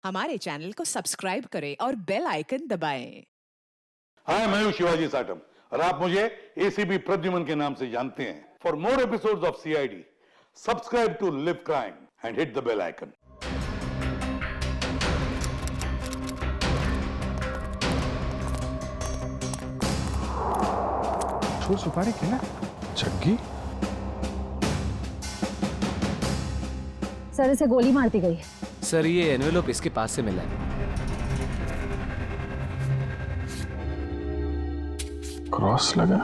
हमारे चैनल को सब्सक्राइब करें और बेल आइकन दबाएं। हाय, मैं हूं शिवाजी साटम और आप मुझे एसीपी प्रद्युमन के नाम से जानते हैं। For more episodes of CID, subscribe to Live Crime and hit the bell icon. छोड़ सुपारी के ना जग्गी। सर इसे गोली मार दी गई। सर ये एनवेलप इसके पास से मिला है। क्रॉस लगा।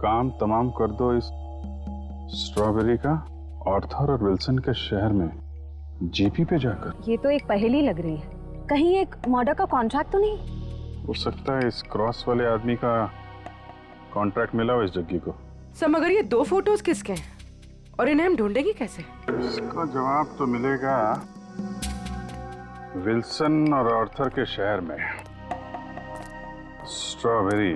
काम तमाम कर दो इस स्ट्रॉबेरी का आर्थर और विल्सन के शहर में जीपी पे जाकर। ये तो एक पहेली लग रही है। कहीं एक मर्डर का कॉन्ट्रैक्ट तो नहीं? हो सकता है इस क्रॉस वाले आदमी का कॉन्ट्रैक्ट मिला हो इस जग्गी को। सर मगर ये दो फोटोज किसके हैं और इन्हें हम ढूंढेंगे कैसे? इसका जवाब तो मिलेगा विल्सन और आर्थर के शहर में। Strawberry,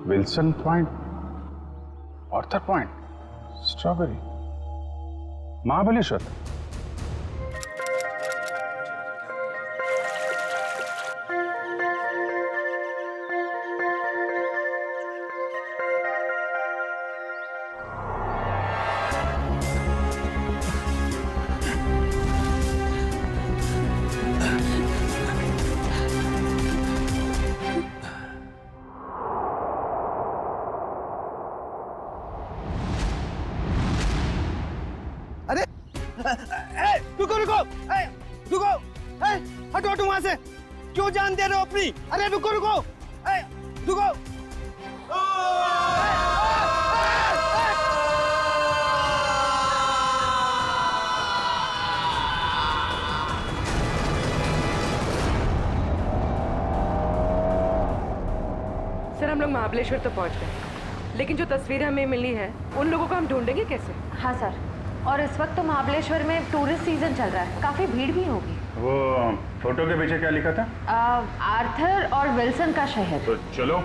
Wilson point, Arthur point, strawberry, Mahabaleshwar. रुको रुको रुको, हटो हटो वहां से। क्यों जान दे रहे हो अपनी? अरे रुको रुको रुको। सर हम लोग महाबलेश्वर तो पहुंच गए, लेकिन जो तस्वीर हमें मिली है उन लोगों को हम ढूंढेंगे कैसे? हाँ सर, और इस वक्त तो महाबलेश्वर में टूरिस्ट सीजन चल रहा है, काफी भीड़ भी होगी। वो फोटो के पीछे क्या लिखा था? आर्थर और विल्सन का शहर। तो चलो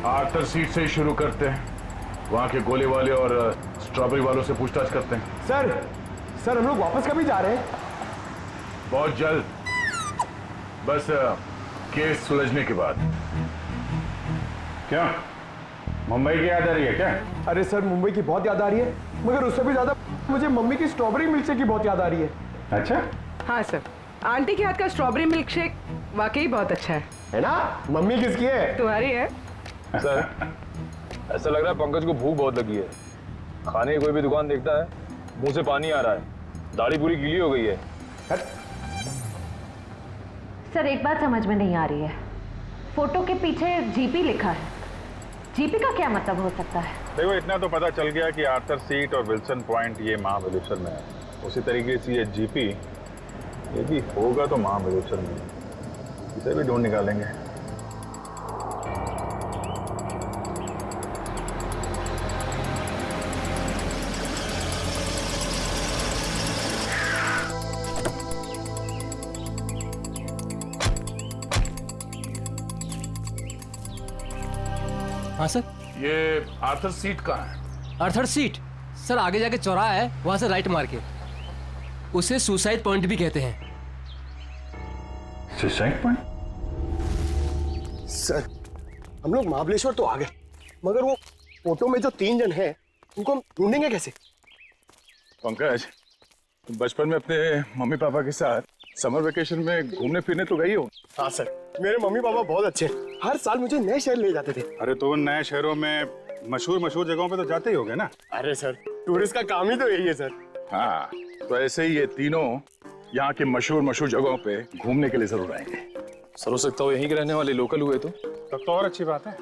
आर्थर सीट से ही शुरू करते हैं। वहां के गोले वाले और स्ट्रॉबेरी वालों से पूछताछ करते हैं। सर हम लोग वापस कभी जा रहे हैं? बहुत जल्द, बस केस सुलझने के बाद। क्या मुंबई की याद आ रही है क्या? अरे सर मुंबई की बहुत याद आ रही है, मगर उससे भी ज्यादा मुझे मम्मी की स्ट्रॉबेरी मिल्क शेक की बहुत याद आ रही है। अच्छा, हाँ सर, आंटी के हाथ का स्ट्रॉबेरी मिल्क शेक वाकई बहुत अच्छा है ना? मम्मी किसकी है? तुम्हारी है। सर ऐसा लग रहा है पंकज को भूख बहुत लगी है। खाने की कोई भी दुकान देखता है मुंह से पानी आ रहा है, दाढ़ी पूरी गीली हो गई है। सर एक बात समझ में नहीं आ रही है, फोटो के पीछे जीपी लिखा है। जीपी का क्या मतलब हो सकता है? देखो इतना तो पता चल गया कि आर्थर सीट और विल्सन पॉइंट ये महाबलेश्वर में है। उसी तरीके से ये जीपी ये भी होगा तो महाबलेश्वर में, इसे भी ढूंढ निकालेंगे। हाँ सर। ये आर्थर सीट कहाँ है? आर्थर सीट सर आगे जाके चौराहा है, वहां से राइट मार के। उसे सुसाइड पॉइंट भी कहते हैं। Suicide point? सर हम लोग महाबलेश्वर तो आ गए, मगर वो फोटो में जो 3 जन हैं उनको हम ढूंढेंगे कैसे? पंकज, तुम बचपन में अपने मम्मी पापा के साथ समर वेकेशन में घूमने फिरने तो गई हो? हाँ सर, मेरे मम्मी पापा बहुत अच्छे हैं, हर साल मुझे नए शहर ले जाते थे। अरे तो उन नए शहरों में मशहूर जगहों पे तो जाते ही होगे ना? अरे सर टूरिस्ट का काम ही तो यही है सर। हाँ, तो ऐसे ही ये तीनों यहाँ के मशहूर जगहों पे घूमने के लिए जरूर आएंगे। सर हो सकता हो यहीं के रहने वाले लोकल हुए तो? तब तो और अच्छी बात है।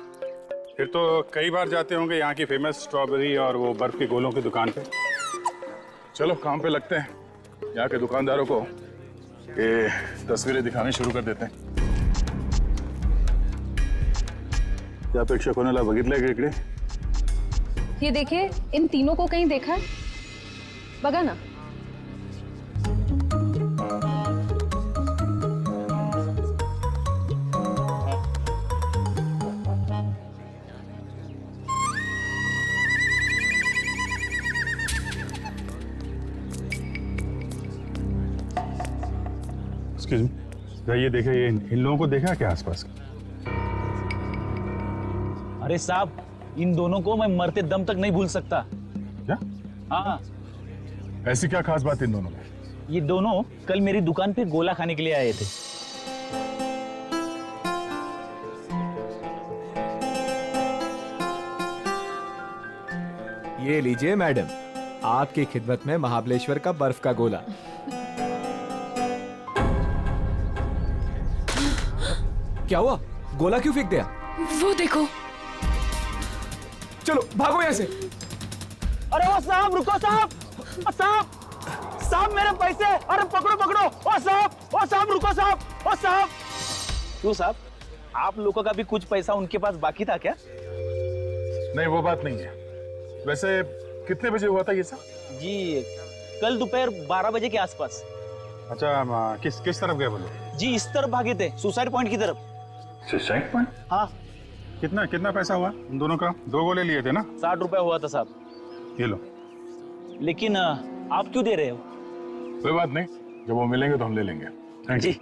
फिर तो कई बार जाते होंगे यहाँ की फेमस स्ट्रॉबेरी और वो बर्फ के गोलों की दुकान पे। चलो काम पे लगते हैं, यहाँ के दुकानदारों को ये तस्वीरें दिखानी शुरू कर देते हैं। क्या अपेक्षा कोणाला बघितलंय का इकडे? ये देखिए, इन तीनों को कहीं देखा है? बघा ना। एक्सक्यूज मी, ये देखे, ये इन लोगों को देखा क्या आसपास? अरे साहब, इन दोनों को मैं मरते दम तक नहीं भूल सकता। क्या? हाँ, ऐसी क्या खास बात इन दोनों में? ये दोनों कल मेरी दुकान पे गोला खाने के लिए आए थे। ये लीजिए मैडम, आपकी खिदमत में महाबलेश्वर का बर्फ का गोला। क्या हुआ? गोला क्यों फेंक दिया? वो देखो। चलो भागो यहाँ से। अरे वो साहब, रुको साहब, साहब, साहब मेरे पैसे, अरे पकड़ो पकड़ो, ओ साहब रुको साहब, ओ साहब। क्यों साहब, आप लोगों का भी कुछ पैसा उनके पास बाकी था क्या? नहीं, वो बात नहीं है। वैसे कितने बजे हुआ था ये सब? जी कल दोपहर 12 बजे के आसपास। अच्छा, किस तरफ गए वो लोग? जी इस तरफ भागे थे, सुसाइड पॉइंट की तरफ। Suicide point? हाँ। कितना पैसा हुआ उन दोनों का? 2 गोले लिए थे ना? 60 रुपए हुआ था साहब। ये लो। लेकिन आप क्यों दे रहे हो? कोई बात नहीं, जब वो मिलेंगे तो हम ले लेंगे। Thank you. जी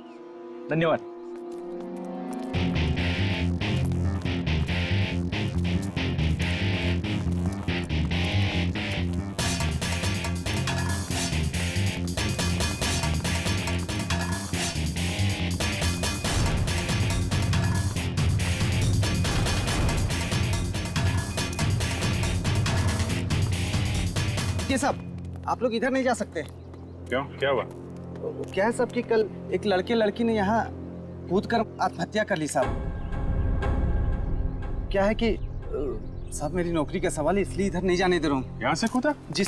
धन्यवाद। ये साहब, आप लोग इधर नहीं जा सकते। क्यों, क्या हुआ? क्या है साहब कि कल एक लड़की ने यहाँ कूद कर आत्महत्या कर ली साहब। क्या है कि साहब मेरी नौकरी का सवाल है, इसलिए इधर नहीं जाने दे रहा हूँ। यहाँ से कूदा? जी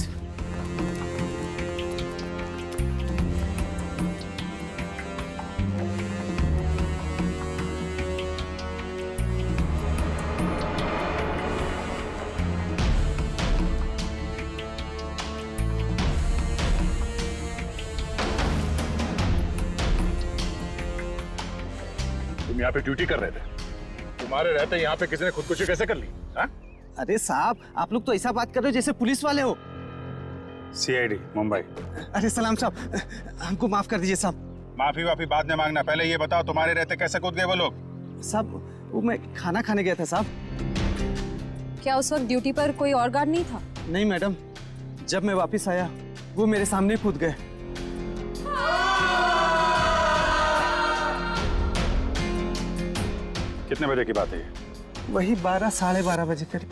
तुम यहाँ पे ड्यूटी कर रहे थे, तुम्हारे रहते यहाँ पे किसी ने खुदकुशी कैसे कर ली? हाँ? अरे साहब, आप लोग तो ऐसा बात कर रहे हो जैसे पुलिस वाले हो। CID मुंबई। अरे सलाम साहब, हमको माफ कर दीजिए साहब। माफी वाफी बाद में मांगना, पहले ये बताओ तुम्हारे रहते कैसे कूद गए वो लोग? साहब वो मैं खाना खाने गया था साहब। क्या उस वक्त ड्यूटी पर कोई और गार्ड नहीं था? नहीं मैडम, जब मैं वापस आया वो मेरे सामने कूद गए। कितने बजे की बात है ये? वही 12 साढ़े 12 बजे करीब।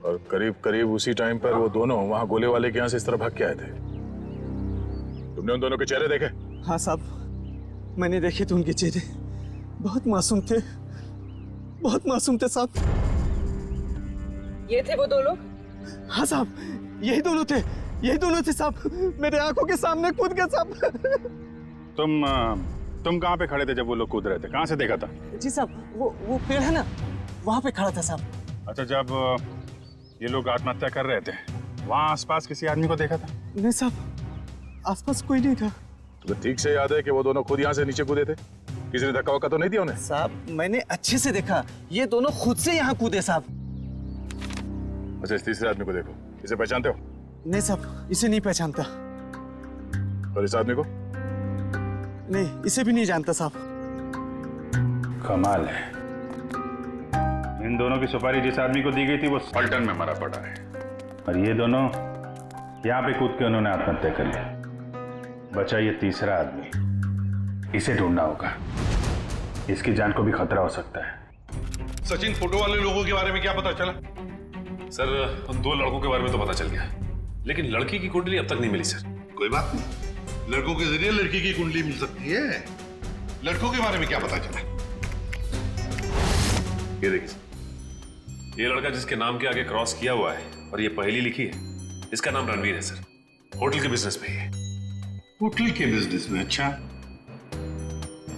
और करीब उसी टाइम पर वो दोनों वहाँ गोले वाले के यहाँ से इस तरह भाग के आए थे। तुमने उन दोनों के चेहरे देखे? हाँ साहब, मैंने देखे थे उनके चेहरे, बहुत मासूम थे, बहुत मासूम थे साहब। ये थे वो दो लोग? हाँ साहब, यही दोनों थे साहब, मेरे आंखों के सामने कूद गए साहब। तुम कहाँ पे खड़े थे जब वो लोग कूद रहे थे? कहाँ से देखा था? जी साहब, वो पेड़ है ना, वहाँ पे खड़ा था साहब। अच्छा, जब ये लोग आत्महत्या कर रहे थे वहाँ आसपास किसी आदमी को देखा था? नहीं साहब, आसपास कोई नहीं था। तुम्हें ठीक से याद है कि वो दोनों खुद यहाँ से नीचे कूदे थे? किसी ने धक्का वक्का तो नहीं दिया उन्हें? साहब मैंने अच्छे से देखा, ये दोनों खुद से यहाँ कूदे साहब। अच्छा, इस तीसरे आदमी को देखो, इसे पहचानते हो? नहीं साहब, इसे नहीं पहचानता। और इस आदमी को? नहीं, इसे भी नहीं जानता साहब। कमाल है, इन दोनों की सुपारी जिस आदमी को दी गई थी वो पलटन में मरा पड़ा है, और ये दोनों यहाँ पे कूद के उन्होंने आत्महत्या कर ली। बचा ये तीसरा आदमी, इसे ढूंढना होगा, इसकी जान को भी खतरा हो सकता है। सचिन, फोटो वाले लोगों के बारे में क्या पता चला? सर, उन 2 लड़कों के बारे में तो पता चल गया, लेकिन लड़की की कुंडली अब तक नहीं मिली सर। कोई बात नहीं, लड़कों के जरिए लड़की की कुंडली मिल सकती है। लड़कों के बारे में क्या पता चला? ये देखिए सर, ये लड़का जिसके नाम के आगे क्रॉस किया हुआ है और ये पहेली लिखी है, इसका नाम रणवीर है सर। होटल के बिजनेस में है। होटल के बिजनेस में? अच्छा।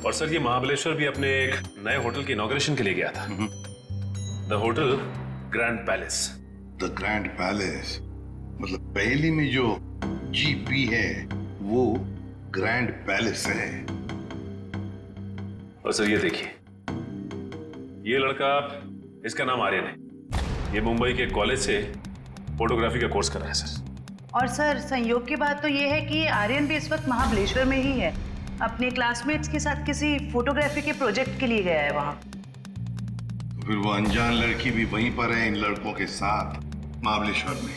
और सर ये महाबलेश्वर भी अपने एक नए होटल के इनॉग्रेशन के लिए गया था। The hotel grand palace. The grand palace मतलब पहेली में जो GP है वो ग्रैंड पैलेस है। और सर ये देखिए, ये लड़का, इसका नाम आर्यन है, ये मुंबई के कॉलेज से फोटोग्राफी का कोर्स कर रहा है सर। और सर संयोग की बात तो ये है कि आर्यन भी इस वक्त महाबलेश्वर में ही है। अपने क्लासमेट्स के साथ किसी फोटोग्राफी के प्रोजेक्ट के लिए गया है वहां। तो फिर वो अनजान लड़की भी वहीं पर है इन लड़कों के साथ महाबलेश्वर में।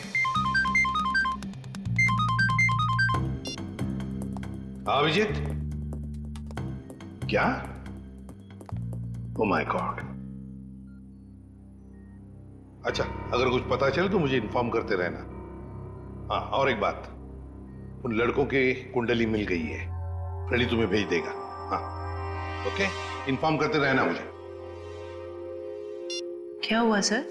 अभिजीत, क्या? Oh my God. अच्छा, अगर कुछ पता चले तो मुझे इन्फॉर्म करते रहना। हाँ, और एक बात, उन लड़कों के कुंडली मिल गई है, फ्रेडी तुम्हें भेज देगा। हाँ, ओके, इन्फॉर्म करते रहना मुझे। क्या हुआ सर?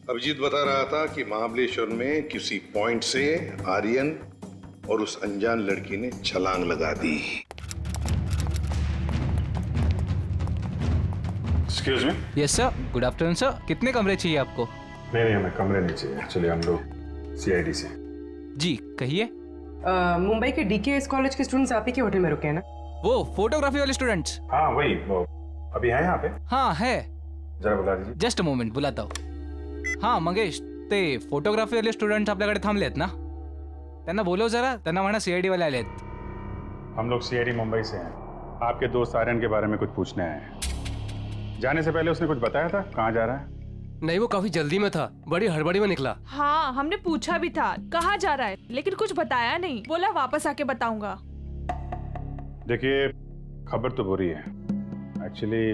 अभिजीत बता रहा था कि महाबलेश्वर में किसी पॉइंट से आर्यन और उस अनजान लड़की ने छलांग लगा दी। Excuse me. Yes sir, good afternoon sir. कितने कमरे चाहिए आपको? नहीं, हमें कमरे नहीं चाहिए। एक्चुअली हम लोग सीआईडी से। जी कहिए। मुंबई के डीकेएस कॉलेज के स्टूडेंट्स आप ही के होटल में रुके हैं ना? वो फोटोग्राफी वाले स्टूडेंट्स? हाँ वही, वो अभी है यहाँ पे? हाँ है। जरा बुला दीजिए। जस्ट अ मोमेंट, बुलाता हूँ। हाँ मंगेश, ते फोटोग्राफी वाले स्टुडंट्स आपल्याकडे थांबलेत ना? त्यांना बोलव जरा, त्यांना म्हणा सीआईडी वाले आलेत। हम लोग सीआईडी मुंबई से हैं। आपके दोस्त आर्यन के बारे में कुछ पूछने आए हैं। जाने से पहले उसने कुछ बताया था कहाँ जा रहा है? नहीं, वो काफी जल्दी में था, बड़ी हड़बड़ी में निकला। हाँ, हमने पूछा भी था कहाँ जा रहा है, लेकिन कुछ बताया नहीं। बोला वापस आके बताऊंगा। देखिए, खबर तो बुरी है। एक्चुअली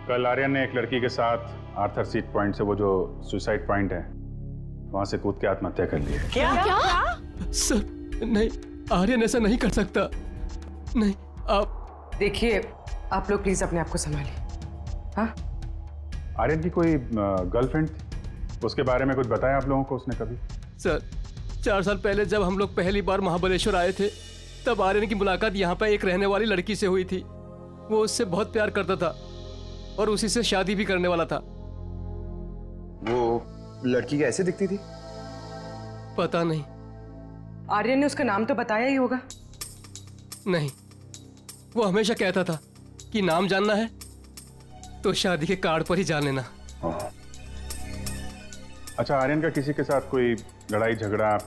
कल आर्यन ने एक लड़की के साथ आर्थर सीट पॉइंट से, वो जो सुसाइड पॉइंट है, वहां से कूद के आत्महत्या कर ली है। क्या? सर नहीं, आर्यन ऐसा नहीं कर सकता। नहीं, आप देखिए, आप लोग प्लीज अपने आप को संभालिए। हाँ? आर्यन की कोई गर्लफ्रेंड थी? उसके बारे में कुछ बताया आप लोगों को उसने कभी? सर, 4 साल पहले जब हम लोग पहली बार महाबलेश्वर आए थे, तब आर्यन की मुलाकात यहाँ पर एक रहने वाली लड़की से हुई थी। वो उससे बहुत प्यार करता था और उसी से शादी भी करने वाला था। वो लड़की कैसे दिखती थी? पता नहीं। आर्यन ने उसका नाम तो बताया ही होगा। नहीं, वो हमेशा कहता था कि नाम जानना है तो शादी के कार्ड पर ही जान लेना। अच्छा, आर्यन का किसी के साथ कोई लड़ाई झगड़ा,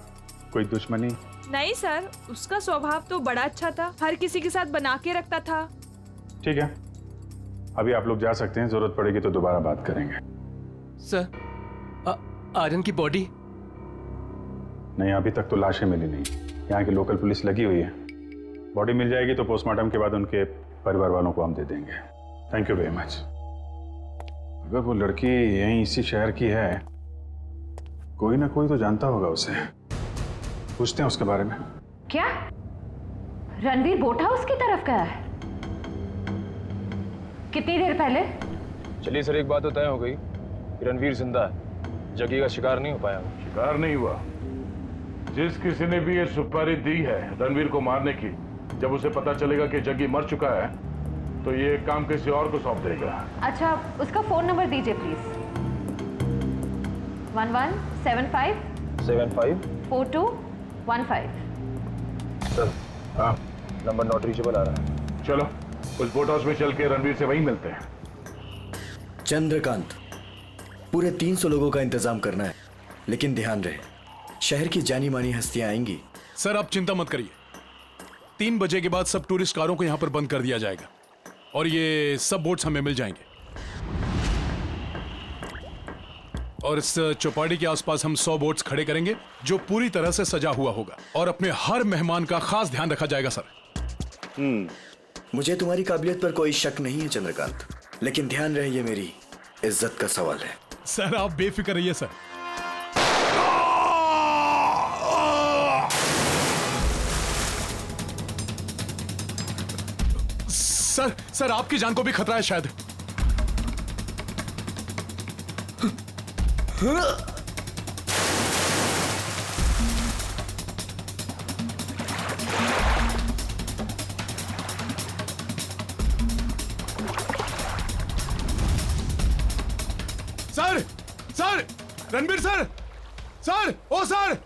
कोई दुश्मनी? नहीं सर, उसका स्वभाव तो बड़ा अच्छा था, हर किसी के साथ बना के रखता था। ठीक है, अभी आप लोग जा सकते हैं, जरूरत पड़ेगी तो दोबारा बात करेंगे। सर, आर्यन की बॉडी? नहीं, अभी तक तो लाशें मिली नहीं। यहाँ की लोकल पुलिस लगी हुई है। बॉडी मिल जाएगी तो पोस्टमार्टम के बाद उनके परिवार वालों को हम दे देंगे। Thank you very much. अगर वो लड़की यहीं इसी शहर की है, कोई ना कोई तो जानता होगा उसे। पूछते हैं उसके बारे में। क्या रणवीर बोट हाउस की तरफ गया है? कितनी देर पहले? चलिए सर, एक बात तो तय हो गई कि रणवीर जिंदा है, जग्गी का शिकार नहीं हो पाया। शिकार नहीं हुआ। जिस किसी ने भी ये सुपारी दी है रणवीर को मारने की, जब उसे पता चलेगा कि जग्गी मर चुका है, तो ये काम किसी और को सौंप देगा। अच्छा, उसका फोन नंबर दीजिए प्लीज। 1175 75 4215। सर, हाँ, नंबर नॉट रीचेबल आ रहा है। चलो उस बोट हाउस में चल के रणवीर से वहीं मिलते हैं। चंद्रकांत, पूरे 300 लोगों का इंतजाम करना है, लेकिन ध्यान रहे शहर की जानी मानी हस्तियां आएंगी। सर आप चिंता मत करिए, 3 बजे के बाद सब टूरिस्ट कारों को यहाँ पर बंद कर दिया जाएगा और ये सब बोट्स हमें मिल जाएंगे। और इस चौपाटी के आसपास हम 100 बोट्स खड़े करेंगे जो पूरी तरह से सजा हुआ होगा और अपने हर मेहमान का खास ध्यान रखा जाएगा। सर मुझे तुम्हारी काबिलियत पर कोई शक नहीं है चंद्रकांत, लेकिन ध्यान रहे ये मेरी इज्जत का सवाल है। सर आप बेफिक्र रहिए सर। सर आपकी जान को भी खतरा है शायद। सर रणबीर सर ओ सर।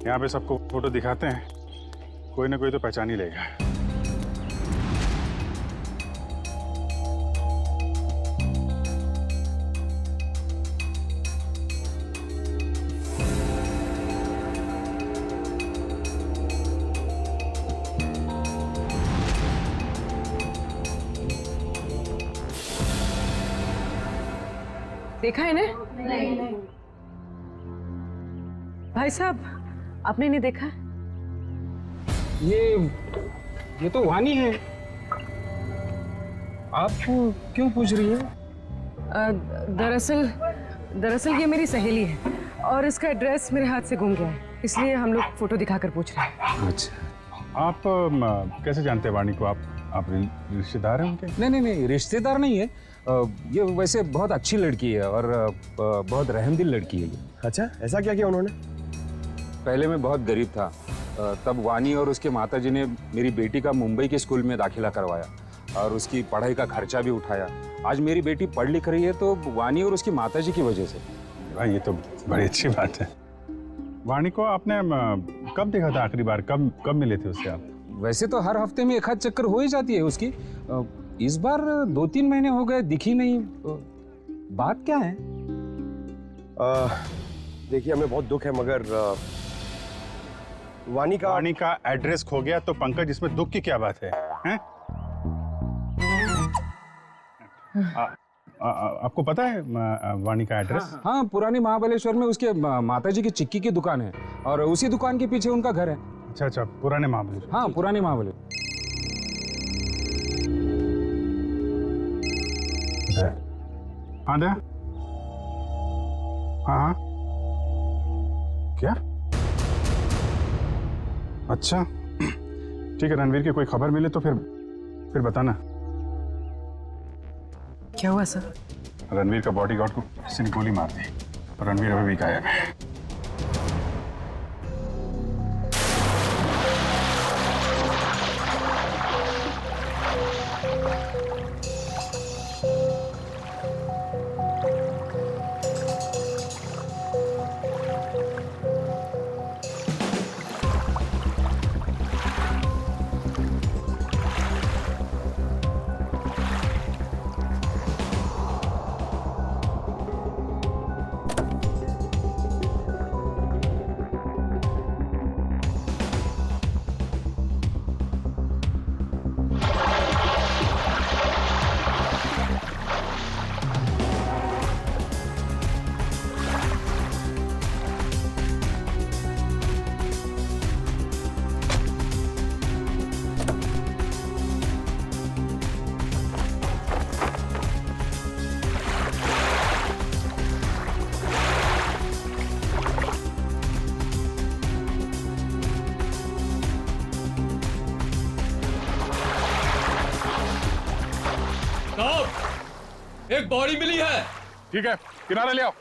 यहाँ पे सबको फोटो दिखाते हैं, कोई ना कोई तो पहचान ही लेगा। देखा है इन्हें? नहीं। भाई साहब, आपने नहीं देखा? ये तो वानी है। आप क्यों पूछ रही है? दरअसल ये मेरी सहेली है और इसका एड्रेस मेरे हाथ से गुम गया है, इसलिए हम लोग फोटो दिखाकर पूछ रहे हैं। अच्छा, आप कैसे जानते हैं वाणी को? आप रिश्तेदार हैं उनके? नहीं, रिश्तेदार नहीं है। ये वैसे बहुत अच्छी लड़की है और बहुत रहमदिल लड़की है ये। अच्छा, ऐसा क्या किया उन्होंने? पहले मैं बहुत गरीब था, तब वानी और उसके माताजी ने मेरी बेटी का मुंबई के स्कूल में दाखिला करवाया और उसकी पढ़ाई का खर्चा भी उठाया। आज मेरी बेटी पढ़ लिख रही है तो वानी और उसकी माताजी की वजह से। भाई ये तो बड़ी अच्छी बात है। वाणी को आपने कब देखा था आखिरी बार? कब मिले थे उससे आप? वैसे तो हर हफ्ते में एक आध चक्कर हो ही जाती है उसकी। इस बार 2-3 महीने हो गए, दिखी नहीं। बात क्या है? देखिए, हमें बहुत दुख है मगर वाणी का एड्रेस खो गया तो पंकज इसमें दुख की क्या बात है? हैं? आपको पता है वाणी का एड्रेस? हाँ, पुरानी महाबलेश्वर में उसके माताजी की चिक्की की दुकान है और उसी दुकान के पीछे उनका घर है। अच्छा, पुराने महाबलेश्वर। हाँ, पुराने महाबलेश्वर। हाँ दया, हाँ क्या? अच्छा ठीक है, रणवीर की कोई खबर मिले तो फिर बताना। क्या हुआ सर? रणवीर का बॉडीगार्ड को किसी ने गोली मार दी और रणवीर अभी भी गायब है। एक बॉडी मिली है। ठीक है, किनारे ले आओ।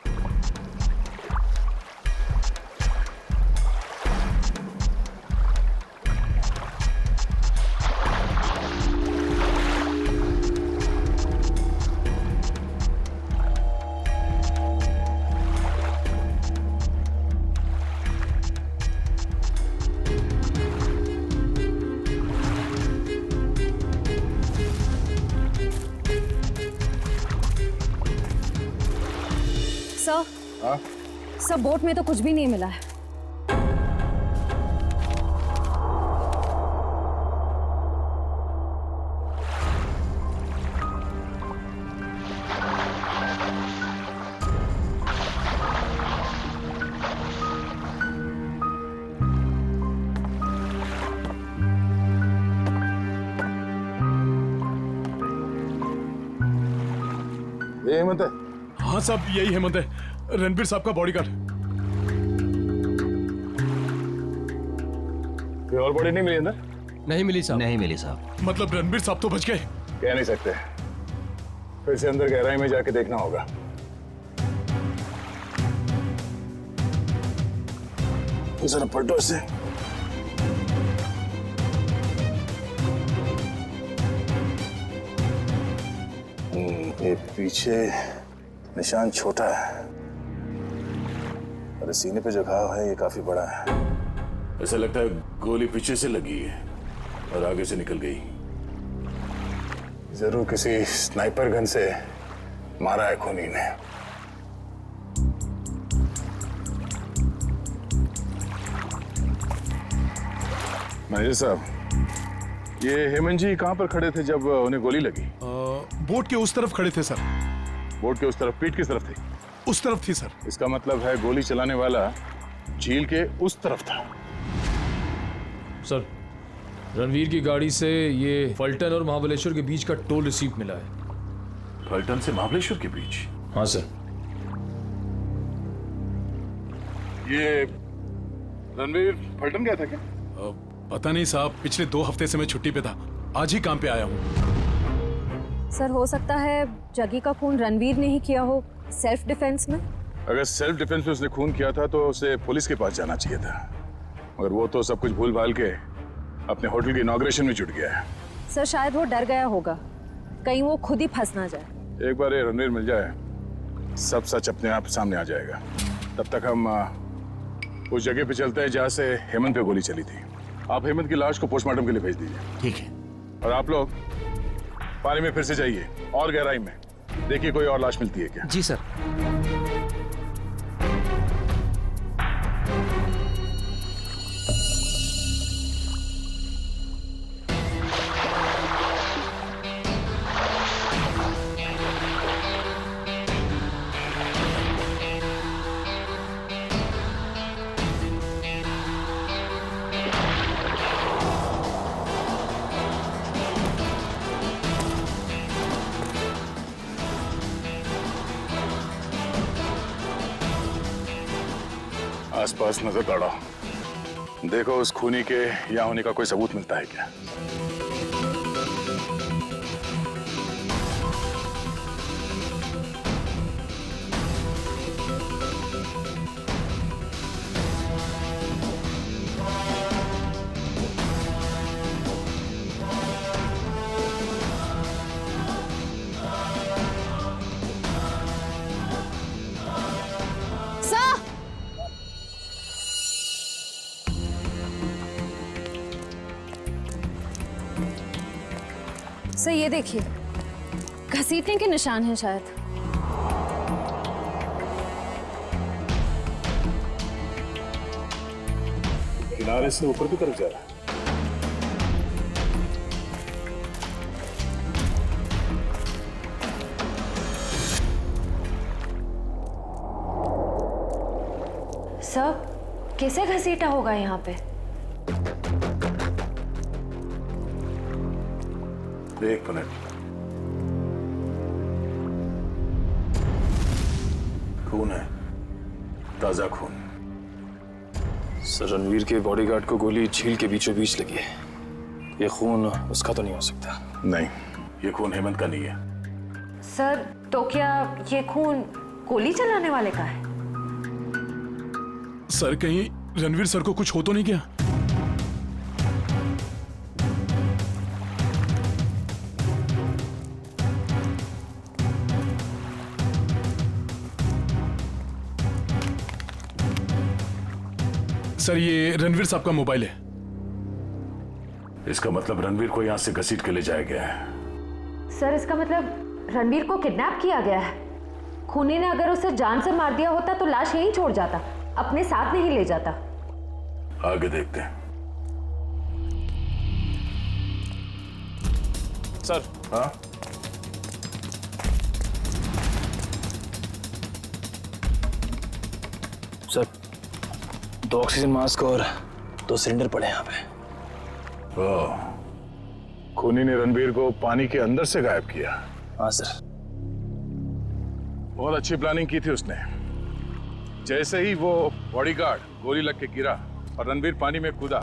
सर, बोट में तो कुछ भी नहीं मिला है। ये हेमंत है? हाँ साहब, यही हेमंत है, रणबीर साहब का बॉडीगार्ड। कोई और बॉडी नहीं मिली अंदर? नहीं मिली साहब। नहीं मिली साहब। मतलब रणबीर साहब तो बच गए? कह नहीं सकते, फिर से अंदर गहराई में जाके देखना होगा। जरा पलटो इसे। ये पीछे निशान छोटा है और सीने पे जो घाव है ये काफी बड़ा है। ऐसा लगता है गोली पीछे से लगी है और आगे से निकल गई। जरूर किसी स्नाइपर गन से मारा है खूनी ने। मैनेजर साहब, ये हेमंत जी कहां पर खड़े थे जब उन्हें गोली लगी? बोट के उस तरफ खड़े थे सर। बोट के उस तरफ? पीठ किस तरफ थी? उस तरफ थी सर। इसका मतलब है गोली चलाने वाला झील के उस तरफ था। सर, रणवीर की गाड़ी से ये फलटन और महाबलेश्वर के बीच का टोल रिसीप्ट मिला है। फलटन से महाबलेश्वर के बीच? हाँ सर। ये रणवीर फलटन गया था क्या? पता नहीं साहब, पिछले 2 हफ्ते से मैं छुट्टी पे था, आज ही काम पे आया हूँ। सर, हो सकता है जगी का खून रणवीर ने ही किया हो, सेल्फ डिफेंस में। अगर सेल्फ डिफेंस में उसने खून किया था तो उसे पुलिस के पास जाना चाहिए था, मगर वो तो सब कुछ भूल भाल के अपने होटल की इनॉग्रेशन में जुट गया है। सर, शायद वो डर गया होगा, कहीं वो खुद ही फंस ना जाए। एक बार ये रणवीर मिल जाए, सब सच अपने आप सामने आ जाएगा। तब तक हम उस जगह पे चलते हैं जहाँ से हेमंत पे गोली चली थी। आप हेमंत की लाश को पोस्टमार्टम के लिए भेज दीजिए। ठीक है। और आप लोग पानी में फिर से जाइए और गहराई में, देखिए कोई और लाश मिलती है क्या। जी सर। आसपास नजर दौड़ाओ, देखो उस खूनी के यहाँ होने का कोई सबूत मिलता है क्या। सर, ये देखिए, घसीटने के निशान हैं शायद। किनारे से ऊपर की तरफ जा रहा है। सर, कैसे घसीटा होगा यहाँ पे? एक मिनट, खून है, ताजा खून। सर, रणवीर के बॉडीगार्ड को गोली झील के बीचों बीच लगी है। ये खून उसका तो नहीं हो सकता। नहीं, ये खून हेमंत का नहीं है। सर, तो क्या ये खून गोली चलाने वाले का है? सर, कहीं रणवीर सर को कुछ हो तो नहीं गया? सर, ये रणवीर साहब का मोबाइल है। इसका मतलब रणवीर को यहाँ से घसीट के ले जाया गया है। सर, इसका मतलब रणवीर को किडनैप किया गया है। खूनी ने अगर उसे जान से मार दिया होता तो लाश यहीं छोड़ जाता, अपने साथ नहीं ले जाता। आगे देखते हैं। सर। हाँ? सर, 2 ऑक्सीजन मास्क और 2 सिलेंडर पड़े यहाँ पे। खूनी ने रणवीर को पानी के अंदर से गायब किया। हाँ सर। बहुत अच्छी प्लानिंग की थी उसने। जैसे ही वो बॉडीगार्ड गोली लग के गिरा और रणवीर पानी में कूदा,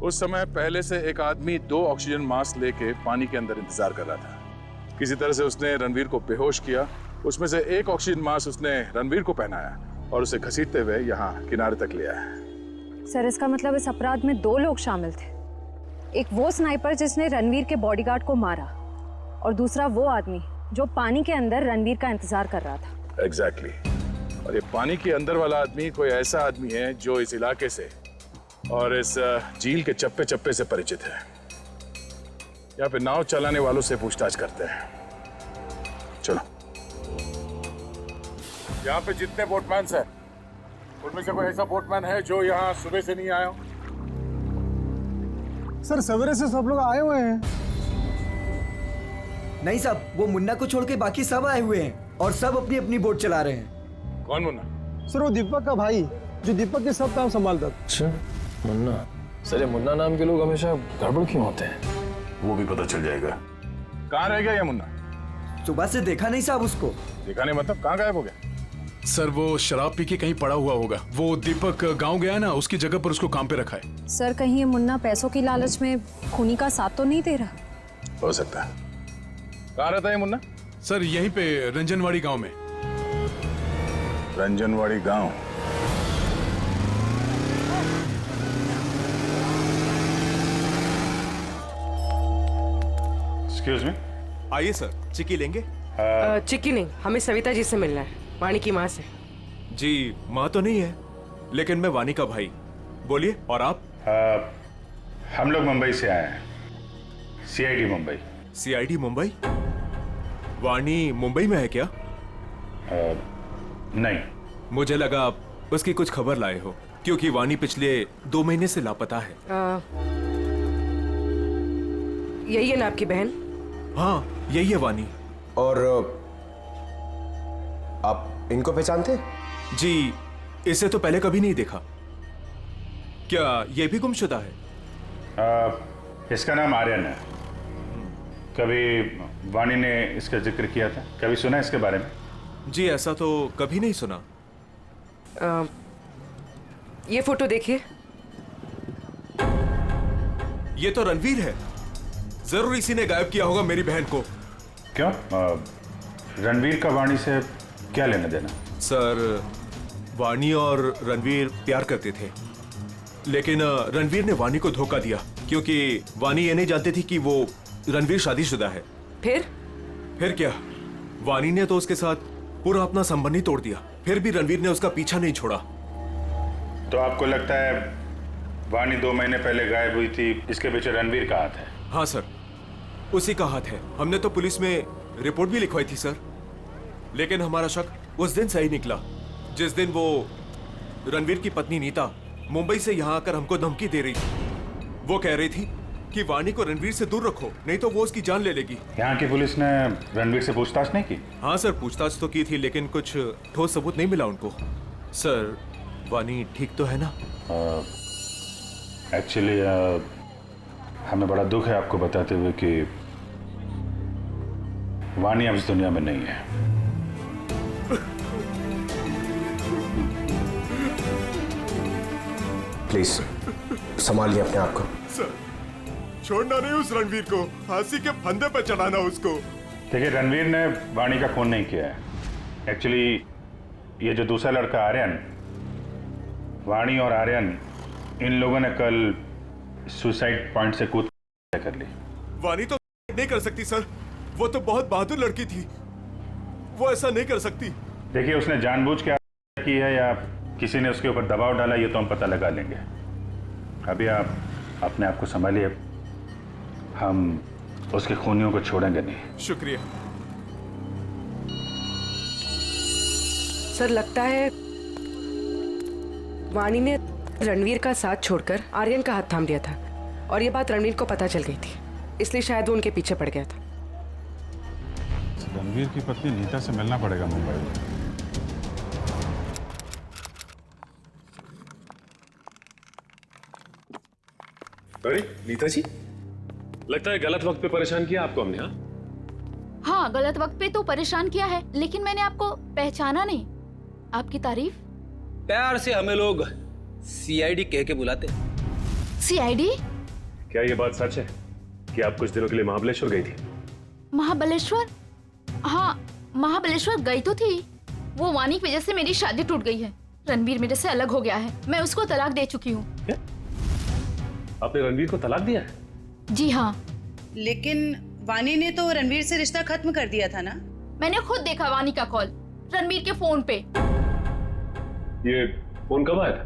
उस समय पहले से एक आदमी 2 ऑक्सीजन मास्क लेके पानी के अंदर इंतजार कर रहा था। किसी तरह से उसने रणवीर को बेहोश किया। उसमें से एक ऑक्सीजन मास्क उसने रणवीर को पहनाया और उसे घसीटते हुए यहाँ किनारे तक ले आया। सर, इसका मतलब इस अपराध में 2 लोग शामिल थे। एक वो स्नाइपर जिसने रणवीर के बॉडीगार्ड को मारा और दूसरा वो आदमी जो पानी के अंदर रणवीर का इंतजार कर रहा था। एग्जैक्टली। और ये पानी के अंदर वाला आदमी कोई ऐसा आदमी है जो इस इलाके से और इस झील के चप्पे चप्पे से परिचित है। या फिर नाव चलाने वालों से पूछताछ करते हैं। चलो। यहाँ पे जितने बोटमैन हैं, उनमें से कोई ऐसा बोटमैन है जो यहाँ सुबह से नहीं आया हो? सर सवेरे से सब लोग आए हुए हैं। नहीं साहब, वो मुन्ना को छोड़ के बाकी सब आए हुए हैं और सब अपनी अपनी बोट चला रहे हैं। कौन मुन्ना? सर वो दीपक का भाई, जो दीपक के सब काम संभालता। अच्छा, मुन्ना। सर ये मुन्ना नाम के लोग हमेशा गड़बड़ क्यों होते हैं? वो भी पता चल जाएगा। कहाँ रह गया ये मुन्ना? सुबह से देखा नहीं साहब उसको। देखा नहीं मतलब कहाँ गायब हो गया? सर वो शराब पी के कहीं पड़ा हुआ होगा। वो दीपक गांव गया ना, उसकी जगह पर उसको काम पे रखा है। सर कहीं ये मुन्ना पैसों की लालच में खूनी का साथ तो नहीं दे रहा? हो सकता है। कहाँ रहता है मुन्ना? सर यहीं पे रंजनवाड़ी गांव में। रंजनवाड़ी गांव? Excuse me. आइए सर, चिक्की लेंगे? चिक्की नहीं, हमें सविता जी से मिलना है, वाणी की माँ से। जी माँ तो नहीं है, लेकिन मैं वाणी का भाई। बोलिए। और आप? हम लोग मुंबई से आए हैं, CID मुंबई। CID मुंबई? वाणी मुंबई में है क्या? नहीं। मुझे लगा आप उसकी कुछ खबर लाए हो, क्योंकि वाणी पिछले 2 महीने से लापता है। यही है ना आपकी बहन? हाँ यही है वाणी। और आप इनको पहचानते? जी इसे तो पहले कभी नहीं देखा। क्या ये भी गुमशुदा है? इसका नाम आर्यन है। कभी वाणी ने इसका जिक्र किया था? कभी सुना इसके बारे में? जी ऐसा तो कभी नहीं सुना। ये फोटो देखिए। ये तो रणवीर है। जरूर इसी ने गायब किया होगा मेरी बहन को। क्यों? रणवीर का वाणी से क्या लेना देना? सर वाणी और रणवीर प्यार करते थे, लेकिन रणवीर ने वाणी को धोखा दिया, क्योंकि वाणी ये नहीं जानती थी कि वो रणवीर शादीशुदा है। फिर क्या, वाणी ने तो उसके साथ पूरा अपना संबंध ही तोड़ दिया। फिर भी रणवीर ने उसका पीछा नहीं छोड़ा। तो आपको लगता है वाणी 2 महीने पहले गायब हुई थी, इसके पीछे रणवीर का हाथ है? हाँ सर, उसी का हाथ है। हमने तो पुलिस में रिपोर्ट भी लिखवाई थी सर, लेकिन हमारा शक उस दिन सही निकला जिस दिन वो रणवीर की पत्नी नीता मुंबई से यहाँ आकर हमको धमकी दे रही थी। वो कह रही थी कि वाणी को रणवीर से दूर रखो, नहीं तो वो उसकी जान ले लेगी। यहाँ की पुलिस ने रणवीर से पूछताछ नहीं की? हाँ सर, पूछताछ तो की थी, लेकिन कुछ ठोस सबूत नहीं मिला उनको। सर वाणी ठीक तो है ना? एक्चुअली हमें बड़ा दुख है आपको बताते हुए कि वाणी अब इस दुनिया में नहीं है। प्लीज संभालिए अपने आप को। सर छोड़ना नहीं उस रणवीर को, फांसी के फंदे पर चढ़ाना उसको। देखिए रणवीर ने वाणी का खून नहीं किया है। एक्चुअली ये जो दूसरा लड़का आर्यन, वाणी और आर्यन इन लोगों ने कल सुसाइड पॉइंट से कूद कर ली। वाणी तो नहीं कर सकती सर, वो तो बहुत बहादुर लड़की थी, वो ऐसा नहीं कर सकती। देखिए उसने जानबूझ के की है या किसी ने उसके ऊपर दबाव डाला, ये तो हम पता लगा लेंगे। अभी आप अपने आप को संभालिए, हम उसके खूनियों को छोड़ेंगे नहीं। शुक्रिया सर। लगता है वाणी ने रणवीर का साथ छोड़कर आर्यन का हाथ थाम लिया था, और ये बात रणवीर को पता चल गई थी, इसलिए शायद वो उनके पीछे पड़ गया था। रणवीर की पत्नी नीता से मिलना पड़ेगा मुंबई में। अरे नीता जी, लगता है गलत वक्त पे परेशान किया आपको हमने। हाँ गलत वक्त पे तो परेशान किया है, लेकिन मैंने आपको पहचाना नहीं। आपकी तारीफ? प्यार से हमें लोग CID कह के बुलाते। CID? क्या ये बात सच है कि आप कुछ दिनों के लिए महाबलेश्वर गई थी? महाबलेश्वर? हाँ महाबलेश्वर गई तो थी। वो वाणी की वजह से मेरी शादी टूट गई है। रणवीर मेरे से अलग हो गया है, मैं उसको तलाक दे चुकी हूँ। आपने रणवीर को तलाक दिया है? जी हाँ। लेकिन वाणी ने तो रणवीर से रिश्ता खत्म कर दिया था ना? मैंने खुद देखा वाणी का कॉल रणवीर के फोन पे। ये फोन कब आया था?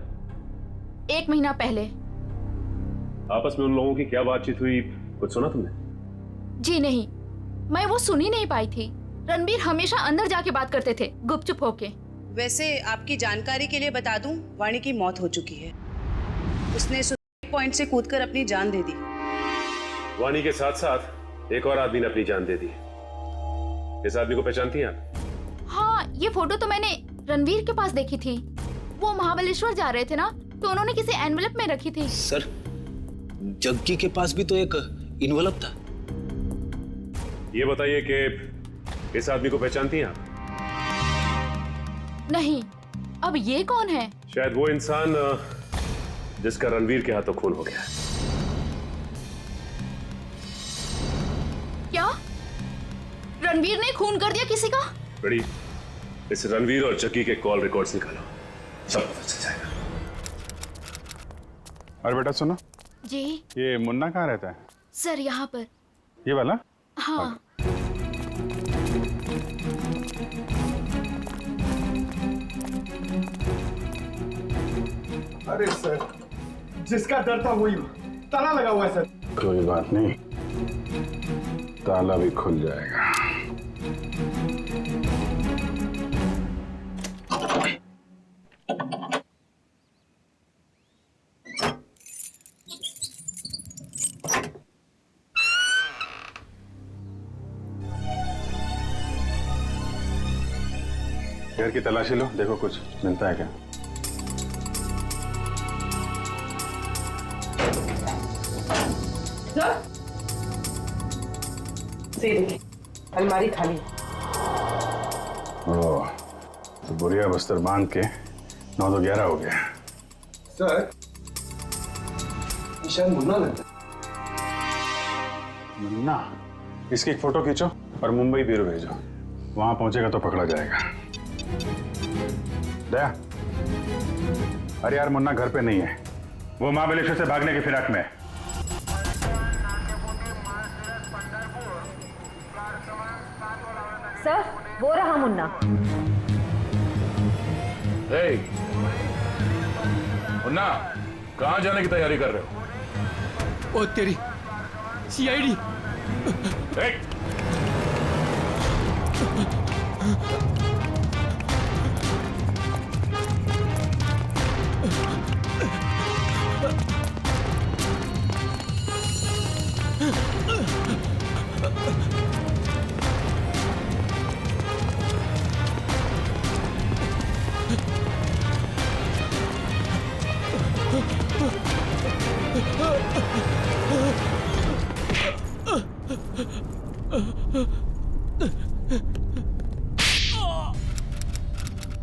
1 महीना पहले। आपस में उन लोगों की क्या बातचीत हुई, कुछ सुना तुमने? जी नहीं, मैं वो सुन ही नहीं पाई थी। रणबीर हमेशा अंदर जाके बात करते थे, गुपचुप होके। वैसे आपकी जानकारी के लिए बता दूं, वाणी की मौत हो चुकी है। उसने सुसाइड पॉइंट से कूदकर अपनी जान दे दी। वाणी के साथ साथ एक और आदमी ने अपनी जान दे दी। इस आदमी को पहचानती हैं आप? हाँ, ये फोटो तो मैंने रणवीर के पास देखी थी। वो महाबलेश्वर जा रहे थे ना, तो उन्होंने किसी एनवेलप में रखी थी। सर, जग्गी के पास भी तो एक इन्वेलप था। ये बताइए कि इस आदमी को पहचानती हैं आप? नहीं। अब ये कौन है? शायद वो इंसान जिसका रणवीर के हाथों खून हो गया। क्या रणवीर ने खून कर दिया किसी का? बड़ी, इस रणवीर और जग्गी के कॉल रिकॉर्ड्स निकालो, सब पता चल जाएगा। और बेटा सुनो जी। ये मुन्ना कहाँ रहता है? सर यहाँ पर। ये वाला? हाँ। अरे सर, जिसका डर था वही ताला लगा हुआ है सर। कोई बात नहीं, ताला भी खुल जाएगा। घर की तलाशी लो, देखो कुछ मिलता है क्या। अलमारी खाली। ओह, तो बुढ़िया बस्तर बांध के 9 तो 11 हो गया। सर, शायद मुन्ना लगता है। मुन्ना? इसकी एक फोटो खींचो और मुंबई ब्यूरो भेजो, वहां पहुंचेगा तो पकड़ा जाएगा। दया, अरे यार मुन्ना घर पे नहीं है, वो महाबलेश्वर से भागने की फिराक में है। सर, वो रहा मुन्ना। मुन्ना, कहाँ जाने की तैयारी कर रहे हो? ओ तेरी सीआईडी।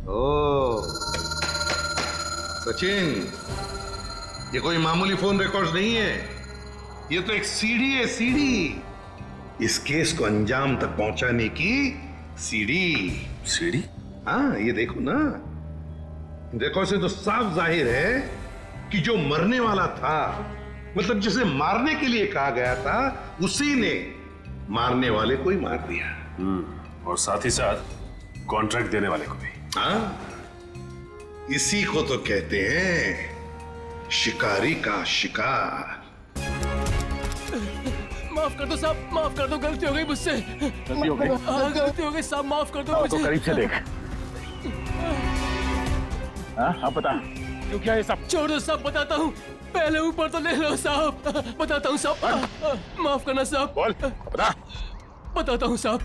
ओह, सचिन, ये कोई मामूली फोन रिकॉर्ड्स नहीं है, ये तो एक सीढ़ी है, सीढ़ी। इस केस को अंजाम तक पहुंचाने की सीढ़ी। सीढ़ी? हाँ, ये देखो ना, रिकॉर्ड से तो साफ जाहिर है कि जो मरने वाला था, मतलब जिसे मारने के लिए कहा गया था, उसी ने मारने वाले को ही मार दिया। और साथ ही साथ कॉन्ट्रैक्ट देने वाले को भी। हाँ, इसी को तो कहते हैं शिकारी का शिकार। माफ कर दो साहब, माफ कर दो, गलती हो गई मुझसे। गलती हो गई? हाँ, गलती हो गई साहब, माफ कर दो मुझे। तो करीब से देख। हाँ, अब बता क्यों क्या ये सब? छोड़ दो साहब, बताता हूँ। पहले ऊपर तो ले लो साहब, बताता हूँ साहब। माफ करना साहब। बोल, बता। बताता हूँ साहब,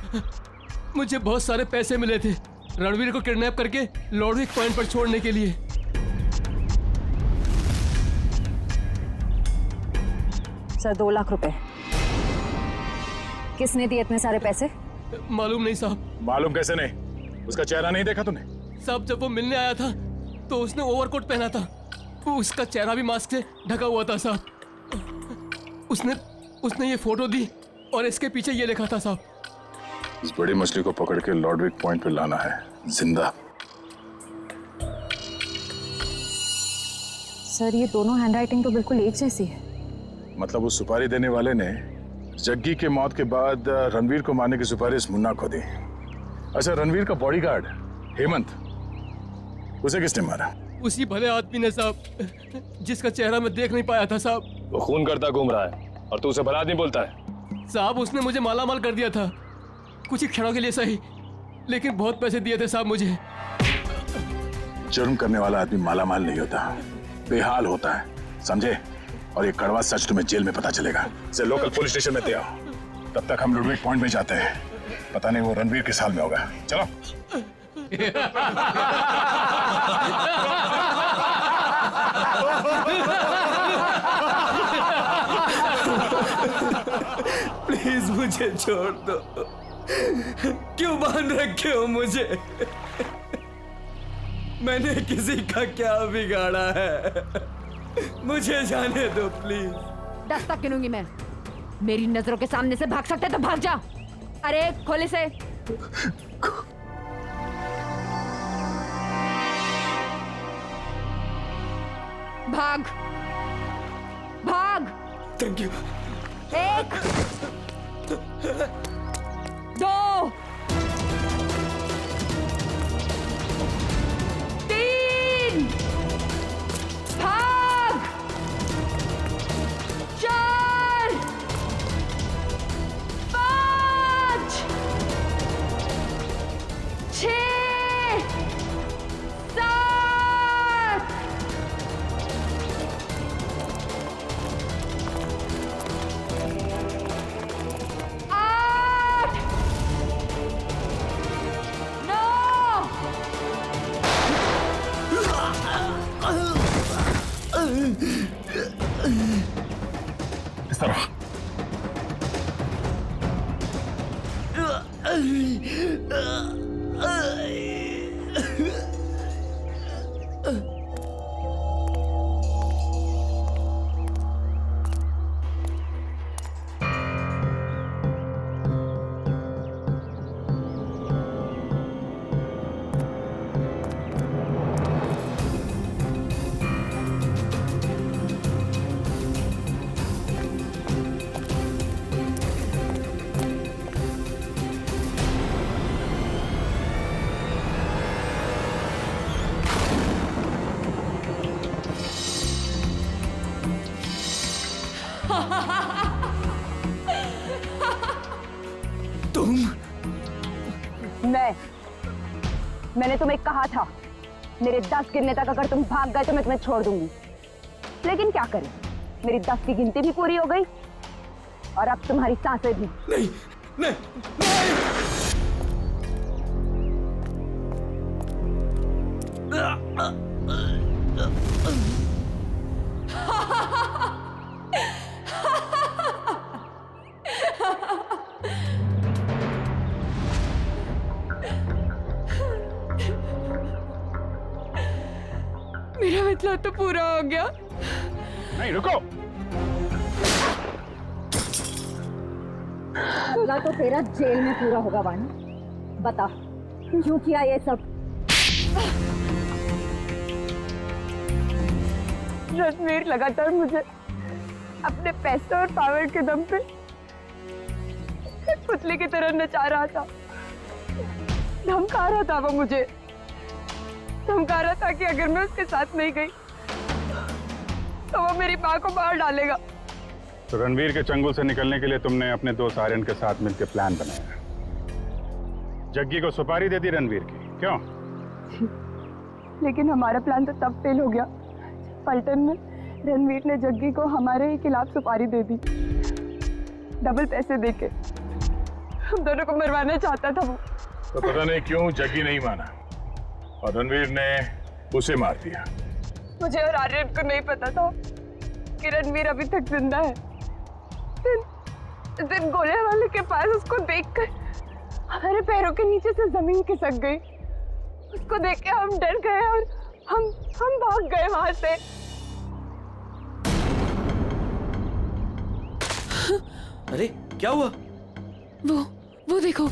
मुझे बहुत सारे पैसे मिले थे रणवीर को किडनैप करके लॉर्डविक पॉइंट पर छोड़ने के लिए। सर, 2 लाख रुपए। किसने दिए इतने सारे पैसे? मालूम नहीं साहब। मालूम कैसे नहीं? उसका चेहरा नहीं देखा तूने? साहब, जब वो मिलने आया था तो उसने ओवरकोट पहना था, वो उसका चेहरा भी मास्क से ढका हुआ था साहब। उसने ये फोटो दी और इसके पीछे ये लिखा था साहब, इस बड़ी मछली को पकड़ के लॉर्डविक पॉइंट पे लाना है जिंदा। सर, ये दोनों हैंडराइटिंग तो बिल्कुल एक जैसी है। मतलब उस सुपारी देने वाले ने जग्गी के मौत के बाद रणवीर को मारने की सुपारी मुन्ना को दी। अच्छा, रणवीर का बॉडीगार्ड हेमंत, उसे किसने मारा? उसी भले आदमी ने साहब, जिसका चेहरा मैं देख नहीं पाया था साहब। वो खून करता घूम रहा है और तू उसे भला आदमी बोलता है। साहब उसने मुझे मालामाल कर दिया था, कुछ ही क्षणों के लिए सही, लेकिन बहुत पैसे दिए थे साहब मुझे। जुर्म करने वाला आदमी मालामाल नहीं होता, बेहाल होता है, समझे? और ये कड़वा सच तुम्हें जेल में पता चलेगा। से लोकल पुलिस स्टेशन में ले आओ, तब तक हम लुडविक पॉइंट में जाते हैं। पता नहीं वो रणवीर किस हाल में होगा। चलो। प्लीज मुझे छोड़ दो। क्यों बांध रखे हो मुझे? मैंने किसी का क्या बिगाड़ा है? मुझे जाने दो प्लीज। दस्तक गिनूंगी मैं। मेरी नजरों के सामने से भाग सकते तो भाग जा। अरे खोले से। भाग भाग। Thank you. 1 2 3 भाग 4 5 6 7 8 इस तरफ। मैंने तुम्हें कहा था मेरे 10 गिनने तक अगर तुम भाग गए तो मैं तुम्हें छोड़ दूंगी, लेकिन क्या करें, मेरी 10 की गिनती भी पूरी हो गई और अब तुम्हारी सांसें भी। नहीं नहीं मेरा मतलब तो पूरा हो गया। नहीं रुको। पूरा तो तेरा जेल में पूरा होगा वानी। बता क्यों किया ये सब? रणवीर लगातार मुझे अपने पैसे और पावर के दम पे पुतले की तरह नचा रहा था। धमका रहा था वो मुझे, धमका रहा था कि अगर मैं उसके साथ नहीं गई तो वो मेरी माँ को मार डालेगा। तो रणवीर के चंगुल से निकलने के लिए तुमने अपने दोस्त आर्यन के साथ मिलकर प्लान बनाया। जग्गी को सुपारी दे दी रणवीर की, क्यों? लेकिन हमारा प्लान तो तब फेल हो गया पलटन में रणवीर ने जग्गी को हमारे ही खिलाफ सुपारी दे दी, डबल पैसे देके। हम दोनों को मरवाना चाहता था वो। तो पता नहीं क्यों जग्गी नहीं माना और रणवीर ने उसे मार दिया। मुझे और आर्यन को नहीं पता था कि रणवीर अभी तक जिंदा है। दिन गोले वाले के पास उसको देखकर हमारे पैरों के नीचे से जमीन खिसक गई। उसको देख के हम डर गए और हम भाग गए वहां से। अरे क्या हुआ? वो देखो।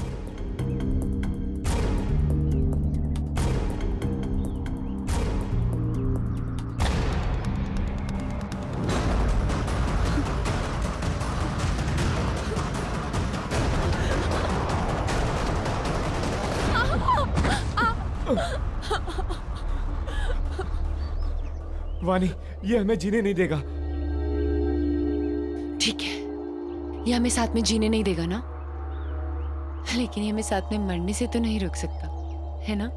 वानी, ये हमें जीने नहीं देगा। ये हमें साथ में जीने नहीं देगा ना, लेकिन ये हमें साथ में मरने से तो नहीं रोक सकता, है ना?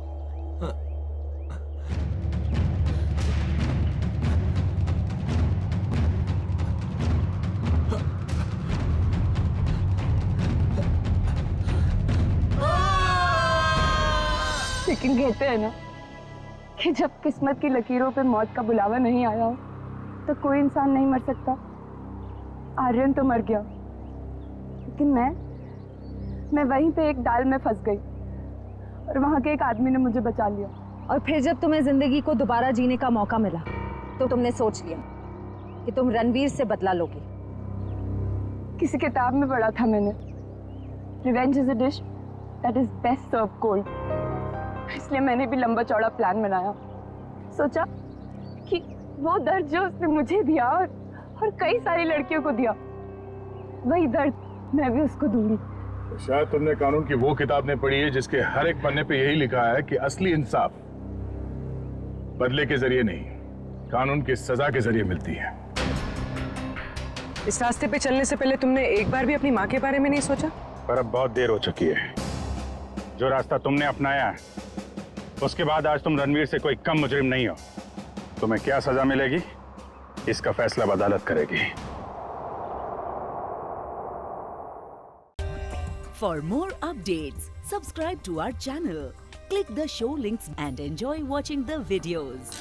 लेकिन कहते हैं ना कि जब किस्मत की लकीरों पे मौत का बुलावा नहीं आया हो तो कोई इंसान नहीं मर सकता। आर्यन तो मर गया, लेकिन मैं वहीं पे एक डाल में फंस गई और वहां के एक आदमी ने मुझे बचा लिया। और फिर जब तुम्हें जिंदगी को दोबारा जीने का मौका मिला तो तुमने सोच लिया कि तुम रणवीर से बदला लोगे। किसी किताब में पढ़ा था मैंने, revenge is a dish that is best serve cold. इसलिए मैंने भी लंबा चौड़ा प्लान बनाया। सोचा कि वो दर्द जो उसने मुझे दिया और कई सारी लड़कियों को दिया, वही दर्द मैं भी उसको दूंगी। तो शायद तुमने कानून की वो किताब ने पढ़ी है जिसके हर एक पन्ने पे यही लिखा है कि असली इंसाफ बदले के जरिए नहीं, कानून की सजा के जरिए मिलती है। इस रास्ते पे चलने से पहले तुमने एक बार भी अपनी माँ के बारे में नहीं सोचा? पर अब बहुत देर हो चुकी है। जो रास्ता तुमने अपनाया है उसके बाद आज तुम रणवीर से कोई कम मुजरिम नहीं हो। तुम्हें क्या सजा मिलेगी इसका फैसला अदालत करेगी। For more updates, subscribe to our channel, click the show links and enjoy watching the videos.